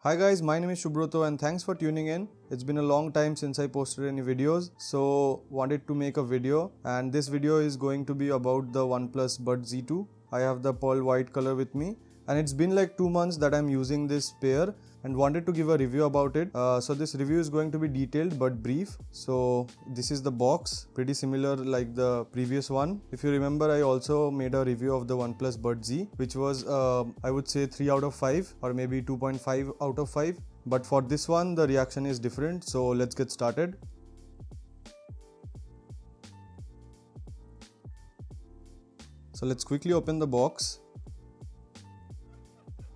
Hi guys, my name is Shubroto and thanks for tuning in. It's been a long time since I posted any videos, so wanted to make a video, and this video is going to be about the OnePlus Buds Z2. I have the pearl white color with me, and it's been like 2 months that I'm using this pair and wanted to give a review about it. So this review is going to be detailed but brief. So this is the box, pretty similar like the previous one. If you remember, I also made a review of the OnePlus Buds Z, which was I would say 3 out of 5 or maybe 2.5 out of 5. But for this one the reaction is different, so let's get started. So let's quickly open the box.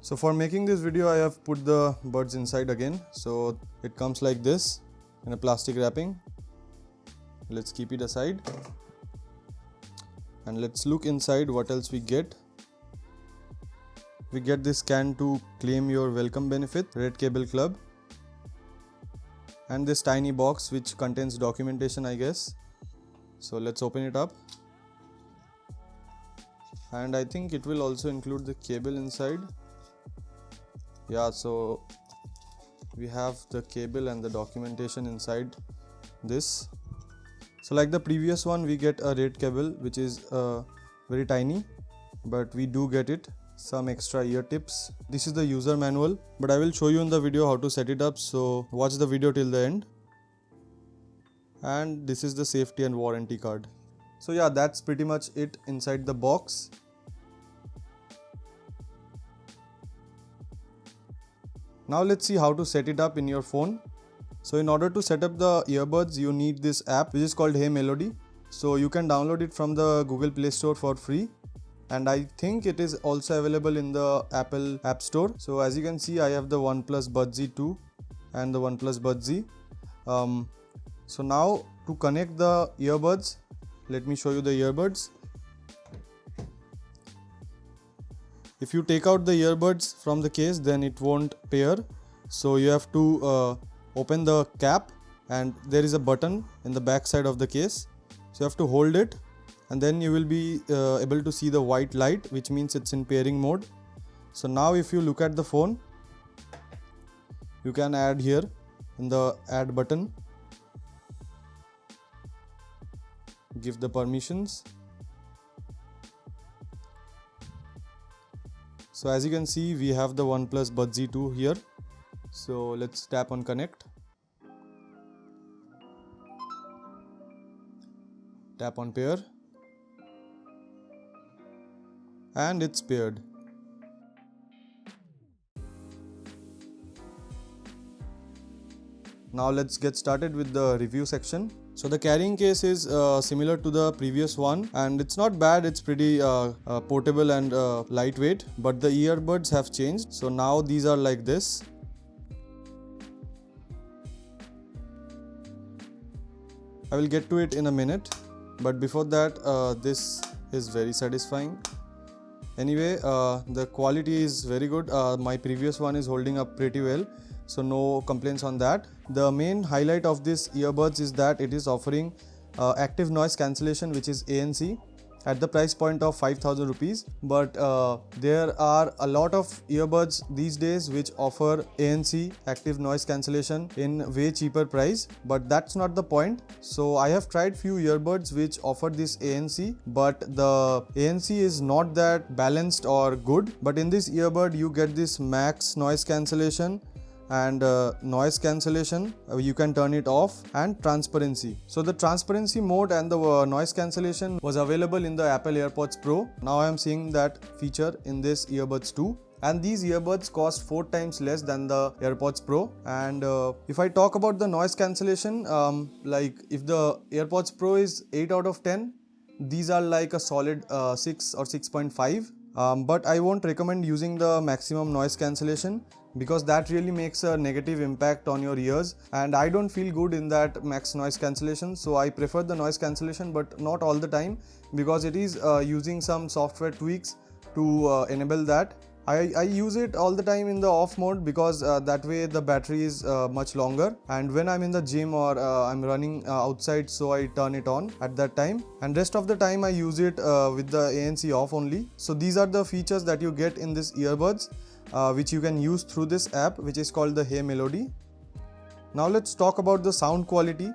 So for making this video I have put the buds inside again. So it comes like this in a plastic wrapping. Let's keep it aside and let's look inside what else we get. We get this can to claim your welcome benefit, Red Cable Club, and this tiny box which contains documentation, I guess. So let's open it up, and I think it will also include the cable inside. Yeah, so we have the cable and the documentation inside this. So like the previous one, we get a red cable which is very tiny, but we do get it some extra ear tips. This is the user manual, but I will show you in the video how to set it up, so watch the video till the end. And this is the safety and warranty card. So yeah, that's pretty much it inside the box. Now let's see how to set it up in your phone. So in order to set up the earbuds, you need this app which is called Hey Melody. So you can download it from the Google Play Store for free, and I think it is also available in the Apple App Store. So as you can see, I have the OnePlus Buds Z2 and the OnePlus Buds Z. So now to connect the earbuds, let me show you the earbuds. If you take out the earbuds from the case, then it won't pair. So you have to open the cap, and there is a button in the back side of the case. So you have to hold it, and then you will be able to see the white light, which means it's in pairing mode. So now if you look at the phone, you can add here in the add button, give the permissions. So as you can see, we have the OnePlus Buds Z2 here. So let's tap on connect. Tap on pair. And it's paired. Now let's get started with the review section. So the carrying case is similar to the previous one, and it's not bad. It's pretty portable and lightweight, but the earbuds have changed. So now these are like this. I will get to it in a minute, but before that, this is very satisfying. Anyway, the quality is very good. My previous one is holding up pretty well, so no complaints on that. The main highlight of this earbuds is that it is offering active noise cancellation, which is ANC, at the price point of 5,000 rupees. But there are a lot of earbuds these days which offer ANC, active noise cancellation, in way cheaper price, but that's not the point. So I have tried few earbuds which offer this ANC, but the ANC is not that balanced or good. But in this earbud you get this max noise cancellation and noise cancellation, you can turn it off, and transparency. So the transparency mode and the noise cancellation was available in the Apple AirPods Pro. Now I am seeing that feature in this earbuds too. And these earbuds cost 4 times less than the AirPods Pro. And if I talk about the noise cancellation, like if the AirPods Pro is 8 out of 10, these are like a solid 6 or 6.5. But I won't recommend using the maximum noise cancellation, because that really makes a negative impact on your ears, and I don't feel good in that max noise cancellation. So I prefer the noise cancellation, but not all the time, because it is using some software tweaks to enable that. I use it all the time in the off mode, because that way the battery is much longer, and when I'm in the gym or I'm running outside, so I turn it on at that time, and rest of the time I use it with the ANC off only. So these are the features that you get in this earbuds. which you can use through this app, which is called the Hey Melody. Now let's talk about the sound quality.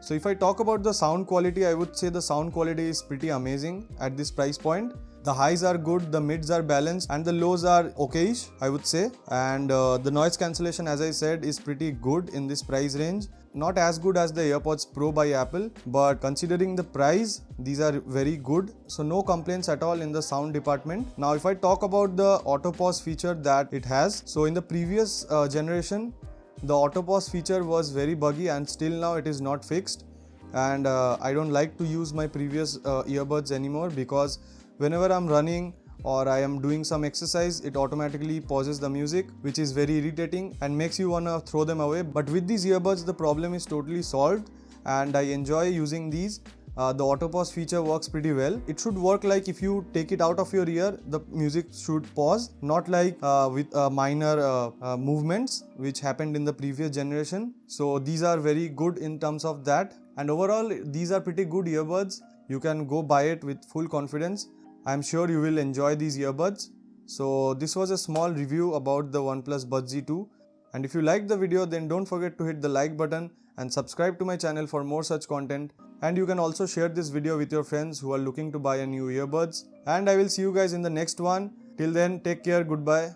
So if I talk about the sound quality, I would say the sound quality is pretty amazing at this price point. The highs are good, the mids are balanced, and the lows are okayish, I would say. And the noise cancellation, as I said, is pretty good in this price range. Not as good as the AirPods Pro by Apple, but considering the price, these are very good. So no complaints at all in the sound department. Now if I talk about the auto pause feature that it has, so in the previous generation, the auto pause feature was very buggy and still now it is not fixed. And I don't like to use my previous earbuds anymore, because whenever I'm running or I am doing some exercise, it automatically pauses the music, which is very irritating and makes you wanna throw them away. But with these earbuds, the problem is totally solved and I enjoy using these. The auto pause feature works pretty well. It should work like if you take it out of your ear, the music should pause, not like with minor movements which happened in the previous generation. So these are very good in terms of that. And overall, these are pretty good earbuds. You can go buy it with full confidence. I'm sure you will enjoy these earbuds. So this was a small review about the OnePlus Buds Z2. And if you liked the video, then don't forget to hit the like button and subscribe to my channel for more such content. And you can also share this video with your friends who are looking to buy a new earbuds. And I will see you guys in the next one. Till then, take care. Goodbye.